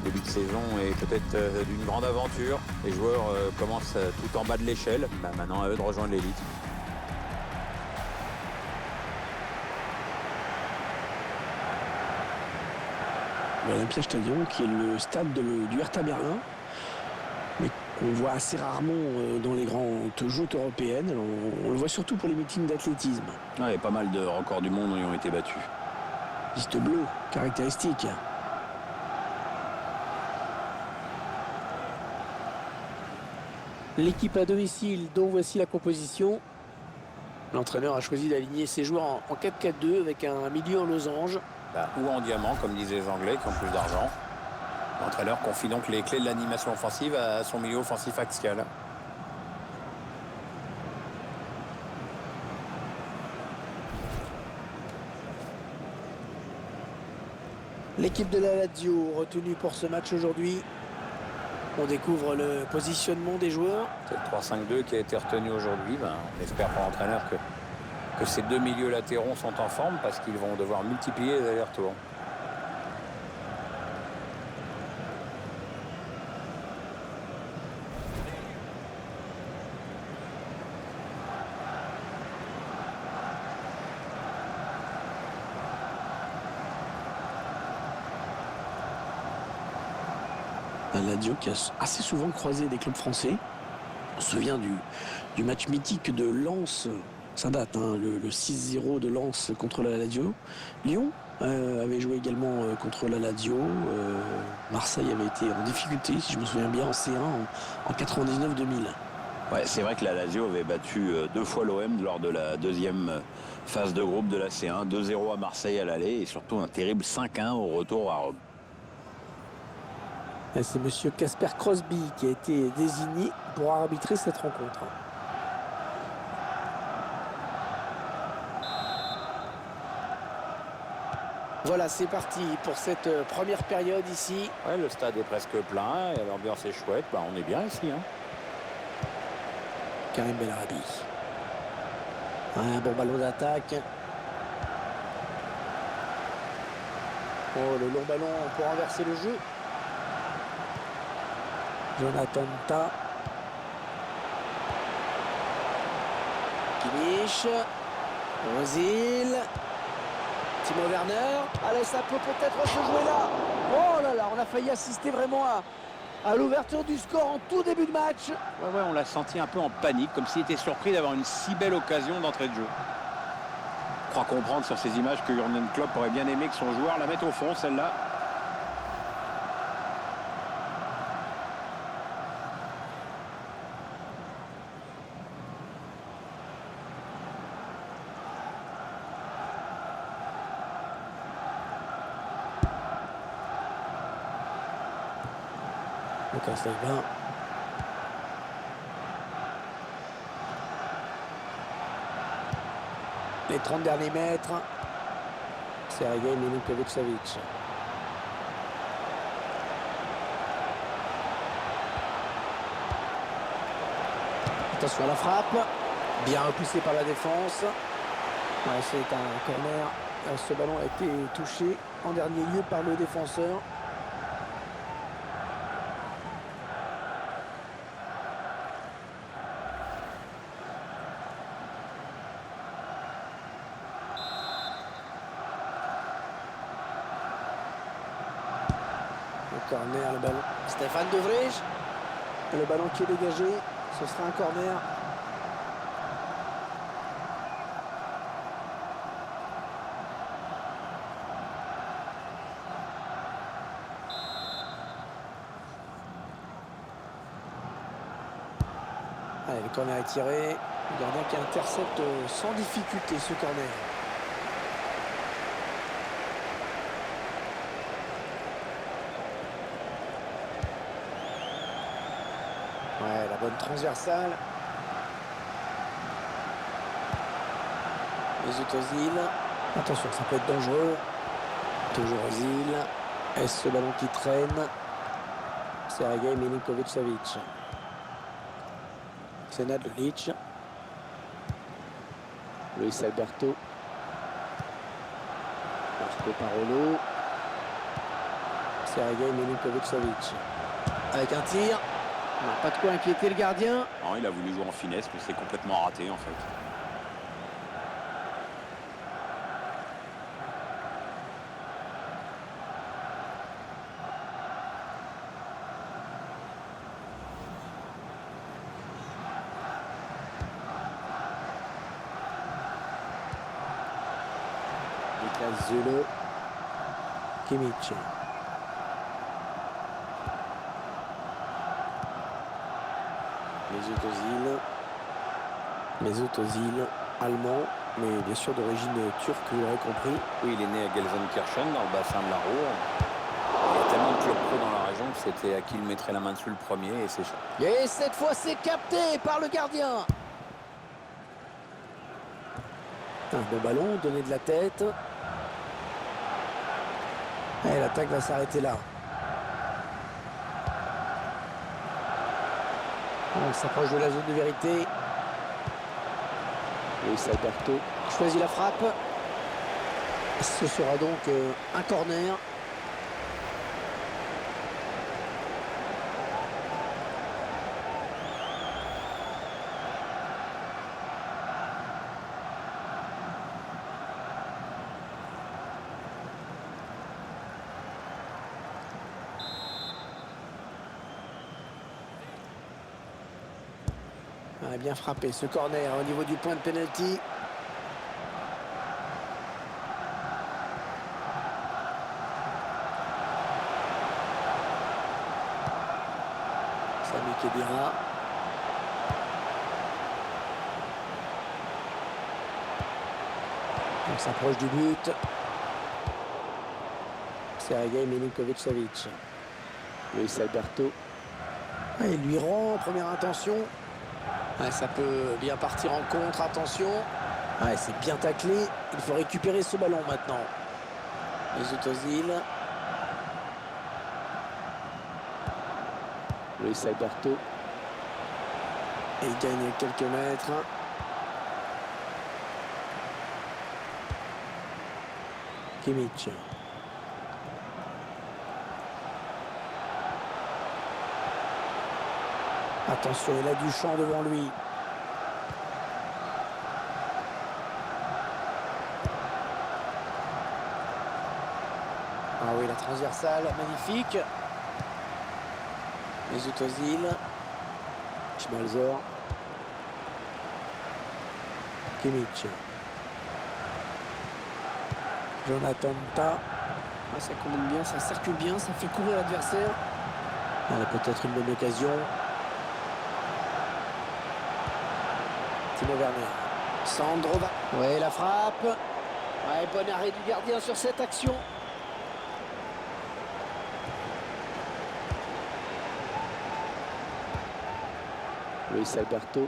début de saison est peut-être d'une grande aventure. Les joueurs commencent tout en bas de l'échelle. Maintenant, à eux de rejoindre l'élite. L'Olympia Stadion, qui est le stade du Hertha Berlin, mais qu'on voit assez rarement dans les grandes joutes européennes. Alors, on le voit surtout pour les meetings d'athlétisme. Il y a pas mal de records du monde qui ont été battus. Piste bleue, caractéristique. L'équipe à domicile, dont voici la composition. L'entraîneur a choisi d'aligner ses joueurs en 4-4-2 avec un milieu en losange. Ou en diamant, comme disaient les Anglais, qui ont plus d'argent. L'entraîneur confie donc les clés de l'animation offensive à son milieu offensif axial. L'équipe de la Lazio retenue pour ce match aujourd'hui. On découvre le positionnement des joueurs. C'est le 3-5-2 qui a été retenu aujourd'hui. On espère pour l'entraîneur que ces deux milieux latéraux sont en forme parce qu'ils vont devoir multiplier les allers-retours. La Lazio qui a assez souvent croisé des clubs français. On se souvient du match mythique de Lens. Ça date, hein, le 6-0 de Lens contre la Lazio. Lyon avait joué également contre la Lazio. Marseille avait été en difficulté, si je me souviens bien, en C1 en 99-2000. Ouais, c'est vrai que la Lazio avait battu deux fois l'OM lors de la deuxième phase de groupe de la C1. 2-0 à Marseille à l'aller et surtout un terrible 5-1 au retour à Rome. C'est monsieur Casper Crosby qui a été désigné pour arbitrer cette rencontre. Voilà, c'est parti pour cette première période ici. Ouais, le stade est presque plein et l'ambiance est chouette. On est bien ici. Karim Bellarabi. Un bon ballon d'attaque. Oh, le long ballon pour renverser le jeu. Jonathan Ta. Kimmich. Ozil. Timo Werner. Allez, ça peut peut-être se jouer là. Oh là là, on a failli assister vraiment à l'ouverture du score en tout début de match. Ouais, on l'a senti un peu en panique, comme s'il était surpris d'avoir une si belle occasion d'entrée de jeu. Je crois comprendre sur ces images que Jürgen Klopp aurait bien aimé que son joueur la mette au fond, celle-là. Lucas Leiva. Les 30 derniers mètres. Sergej Milinkovic-Savic. Attention à la frappe. Bien repoussé par la défense. Ouais, c'est un corner. Ce ballon a été touché en dernier lieu par le défenseur. Corner, le ballon. Stéphane De Vrij. Le ballon qui est dégagé. Ce sera un corner. Allez, le corner est tiré. Le gardien qui intercepte sans difficulté ce corner. Ouais, la bonne transversale. Mesut Ozil. Attention, ça peut être dangereux. Toujours Ozil. Est-ce ce ballon qui traîne? Sergej Milinkovic-Savic. Senad Lulic. Luis Alberto. Marco Parolo. Sergei Milinkovic-Savic. Avec un tir. On n'a pas de quoi inquiéter le gardien. Non, il a voulu jouer en finesse, mais c'est complètement raté en fait. Niklas Zulu. Kimmich. Mesut Özil, allemand, mais bien sûr d'origine turque, vous l'aurez compris. Oui, il est né à Gelsenkirchen, dans le bassin de la Ruhr. Il y a tellement de clubs pro dans la région que c'était à qui il mettrait la main dessus le premier et c'est chaud. Et cette fois, c'est capté par le gardien. Un bon ballon, donné de la tête. Et l'attaque va s'arrêter là. On s'approche de la zone de vérité. Luis Alberto choisit la frappe. Ce sera donc un corner. Ah, bien frappé ce corner au niveau du point de pénalty. Sami Khedira. On s'approche du but. Sergei Milinkovic-Savic. Luis Alberto. Ah, il lui rend, première intention. Ah, ça peut bien partir en contre, attention. Ah, c'est bien taclé. Il faut récupérer ce ballon maintenant. Mesut Özil. Luis Alberto. Et il gagne quelques mètres. Kimmich. Attention, il a du champ devant lui. Ah oui, la transversale, magnifique. Mesut Özil. Schmalzer. Kimmich. Jonathan Tah. Ah, ça combine bien, ça circule bien, ça fait courir l'adversaire. Elle a peut-être une bonne occasion. Timo Werner. Sandro va. Ouais, la frappe. Ouais, bon arrêt du gardien sur cette action. Luis Alberto.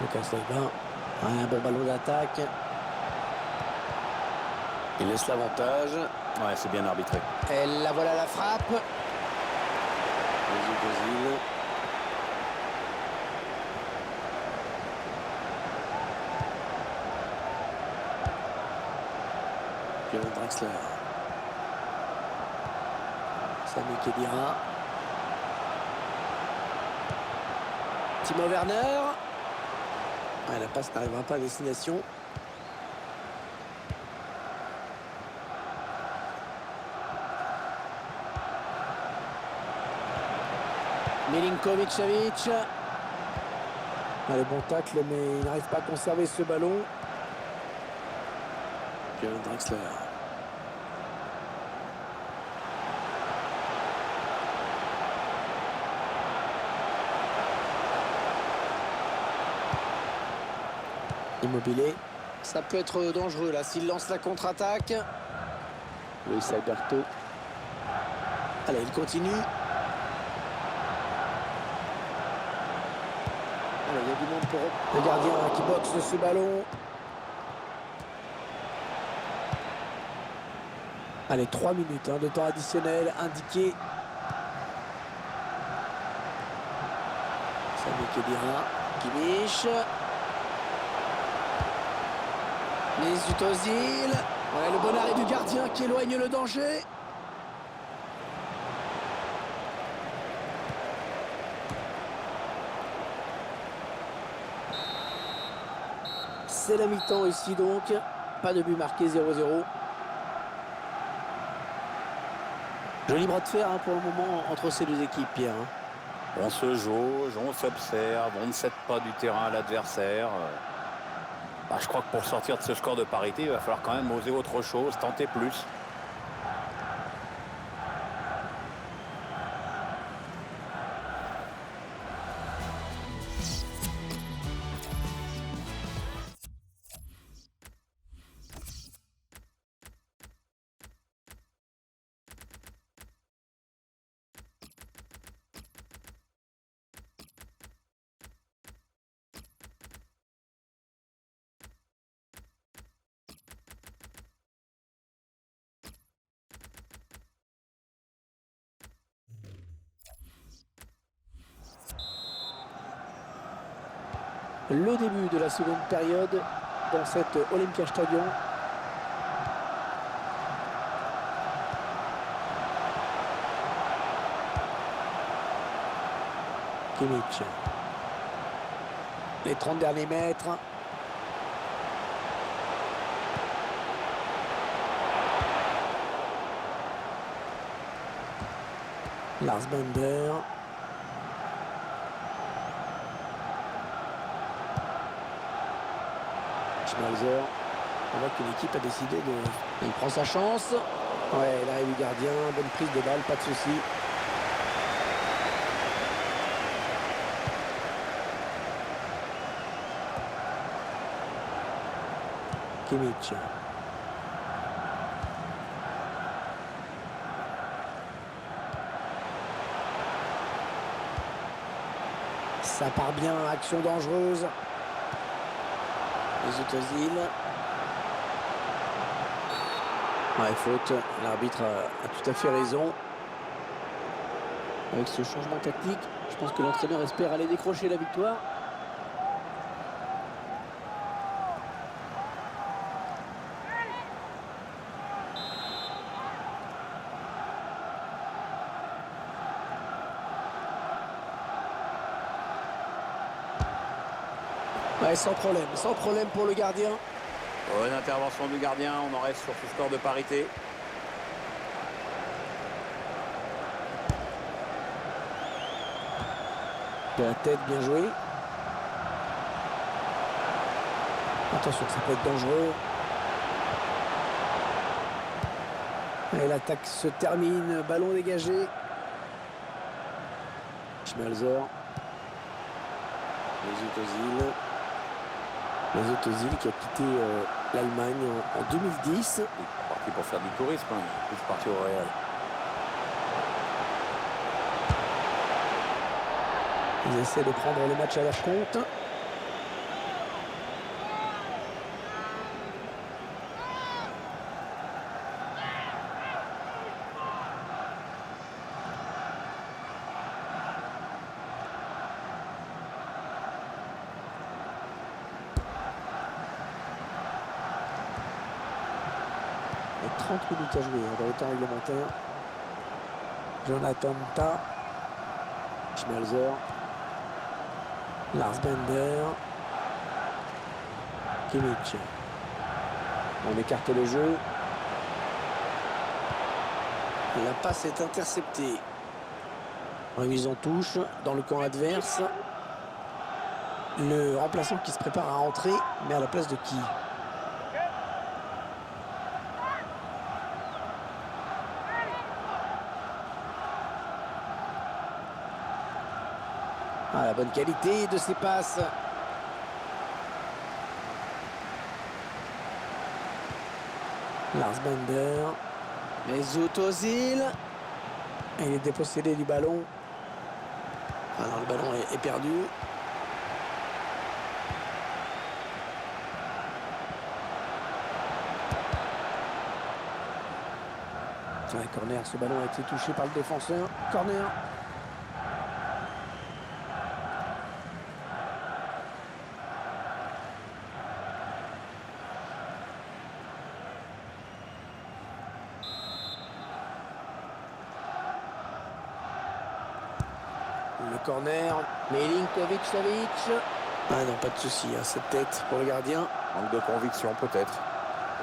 Lucas Leiva. Ouais, un bon ballon d'attaque. Il laisse l'avantage. Ouais, c'est bien arbitré. Et la voilà la frappe. Mesut Özil. Björn Draxler. Sami Khedira. Timo Werner. Ouais, la passe n'arrivera pas à destination. Milinkovic-Savic. Le bon tacle, mais il n'arrive pas à conserver ce ballon. Björn Draxler. Immobilier. Ça peut être dangereux là s'il lance la contre-attaque. Luis Alberto. Allez, il continue. Allez, il y a du monde pour le gardien qui boxe ce ballon. Allez, 3 minutes de temps additionnel indiqué. Sami Khedira. Kimmich. Mesut Ozil. Ouais, le bon arrêt du gardien qui éloigne le danger. C'est la mi-temps ici donc. Pas de but marqué, 0-0. Joli bras de fer pour le moment entre ces deux équipes, Pierre. On se jauge, on s'observe, on ne cède pas du terrain à l'adversaire. Je crois que pour sortir de ce score de parité, il va falloir quand même oser autre chose, tenter plus. Le début de la seconde période dans cet Olympia Stadium. Kimmich. Les 30 derniers mètres. Lars Bender. Schmalzer. On voit que l'équipe a décidé de... Il prend sa chance. Ouais, l'arrêt du gardien, bonne prise de balle, pas de souci. Kimmich. Ça part bien, action dangereuse. Mesut Ozil. Ouais, faute. L'arbitre a tout à fait raison. Avec ce changement tactique, je pense que l'entraîneur espère aller décrocher la victoire. Ouais, sans problème pour le gardien. Bonne intervention du gardien, on en reste sur ce score de parité. De la tête, bien joué. Attention, ça peut être dangereux. Et l'attaque se termine, ballon dégagé. Schmalzer. Mesut Ozil. Mesut Ozil qui a quitté l'Allemagne en 2010. Il est parti pour faire du tourisme, hein. Il est parti au Real. Ils essaient de prendre le match à leur compte. Et 30 minutes à jouer dans le temps réglementaire. Jonathan Tah. Schmalzer. Lars Bender. Kimmich. On écarte le jeu. La passe est interceptée. Remise en touche dans le camp adverse. Le remplaçant qui se prépare à entrer, mais à la place de qui? Ah, la bonne qualité de ses passes. Lars Bender. Mesut Ozil. Il est dépossédé du ballon. Alors le ballon est perdu. Ouais, corner, ce ballon a été touché par le défenseur. Corner. Le corner, Milinkovic-Savic. Ah non, pas de souci, hein, cette tête pour le gardien. Manque de conviction peut-être.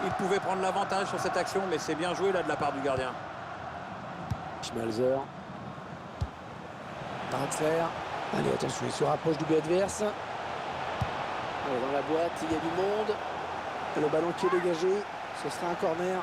Il pouvait prendre l'avantage sur cette action, mais c'est bien joué là de la part du gardien. Schmalzer. Draxler. Allez, attention, il se rapproche du but adverse. Allez, dans la boîte, il y a du monde. Le ballon qui est dégagé, ce sera un corner.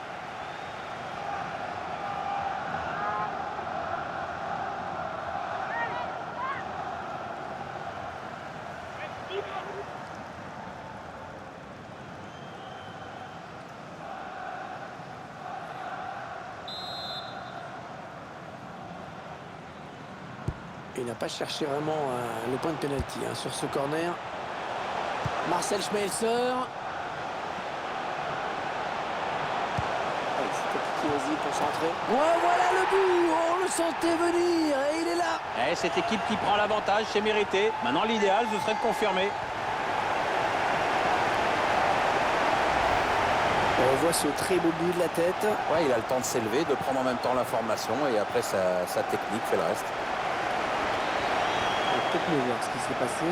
Il n'a pas cherché vraiment le point de pénalty sur ce corner. Marcel Schmelzer. Allez, c'était piqué aussi pour centrer. Oh, voilà le but. On le sentait venir et il est là. Et cette équipe qui prend l'avantage, c'est mérité. Maintenant, l'idéal, ce serait de confirmer. On revoit ce très beau but de la tête. Ouais, il a le temps de s'élever, de prendre en même temps l'information et après sa technique fait le reste. On va peut-être mieux voir ce qui s'est passé.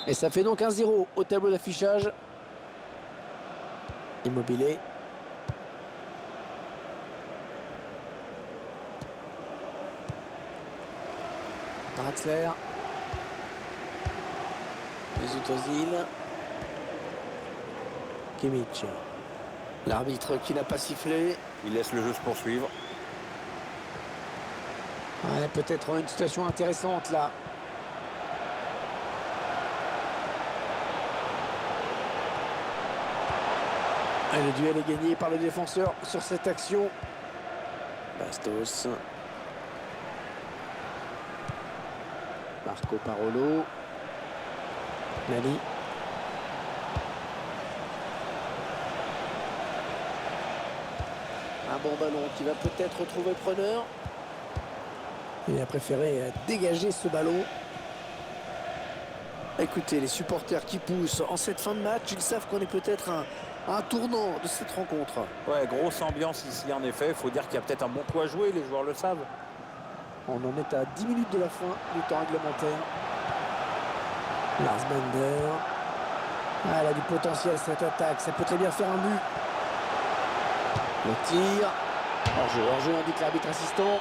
Et ça fait donc 1-0 au tableau d'affichage. Immobilier. Draxler. Mesut Özil. Kimmich. L'arbitre qui n'a pas sifflé. Il laisse le jeu se poursuivre. Ouais, peut-être une situation intéressante là. Et le duel est gagné par le défenseur sur cette action. Bastos. Marco Parolo. Nani. Un bon ballon qui va peut-être retrouver preneur. Il a préféré dégager ce ballon. Écoutez, les supporters qui poussent en cette fin de match, ils savent qu'on est peut-être un tournant de cette rencontre. Ouais, grosse ambiance ici en effet. Il faut dire qu'il y a peut-être un bon coup à jouer, les joueurs le savent. On en est à 10 minutes de la fin du temps réglementaire. Lars Bender. Ah, elle a du potentiel cette attaque, ça peut très bien faire un but. Le tir. Hors-jeu, indique l'arbitre assistant.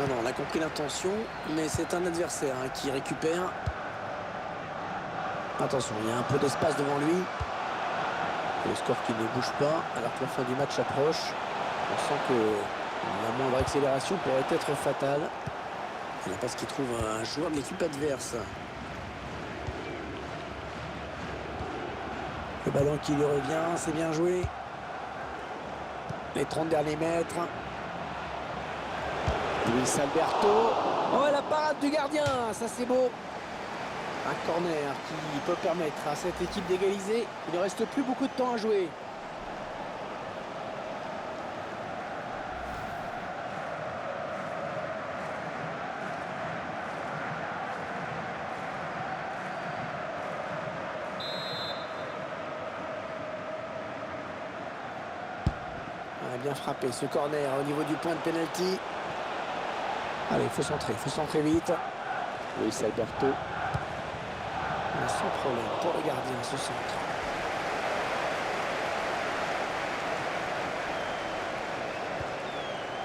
Non, on a compris l'intention, mais c'est un adversaire qui récupère. Attention, il y a un peu d'espace devant lui. Le score qui ne bouge pas, alors que la fin du match approche. On sent que la moindre accélération pourrait être fatale. Et là, parce qu'il trouve un joueur de l'équipe adverse. Le ballon qui lui revient, c'est bien joué. Les 30 derniers mètres. Luis Alberto. Oh, la parade du gardien, ça c'est beau. Un corner qui peut permettre à cette équipe d'égaliser. Il ne reste plus beaucoup de temps à jouer. On a bien frappé ce corner au niveau du point de pénalty. Allez, il faut centrer vite. Luis Alberto. Sans problème pour le gardien, ce centre.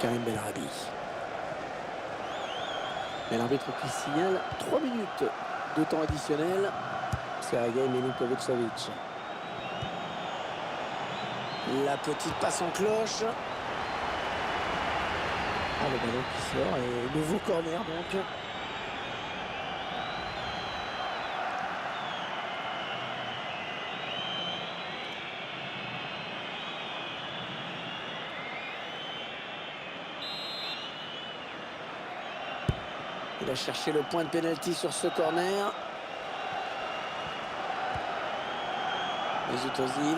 Karim Belrabi. Et l'arbitre qui signale 3 minutes de temps additionnel. Sergej Milinkovic-Savic. La petite passe en cloche. Ah, le ballon qui sort et nouveau corner donc. Il a cherché le point de pénalty sur ce corner. Mesut Özil.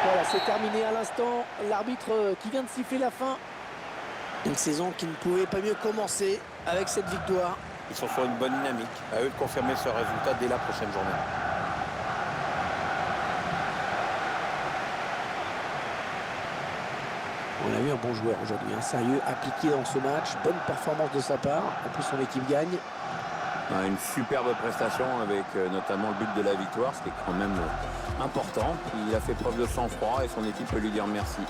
Voilà, c'est terminé à l'instant. L'arbitre qui vient de siffler la fin. Une saison qui ne pouvait pas mieux commencer avec cette victoire. Ils sont sur une bonne dynamique. À eux de confirmer ce résultat dès la prochaine journée. On a eu un bon joueur aujourd'hui, un sérieux appliqué dans ce match. Bonne performance de sa part. En plus, son équipe gagne. Une superbe prestation avec notamment le but de la victoire, ce qui est quand même important. Il a fait preuve de sang-froid et son équipe peut lui dire merci.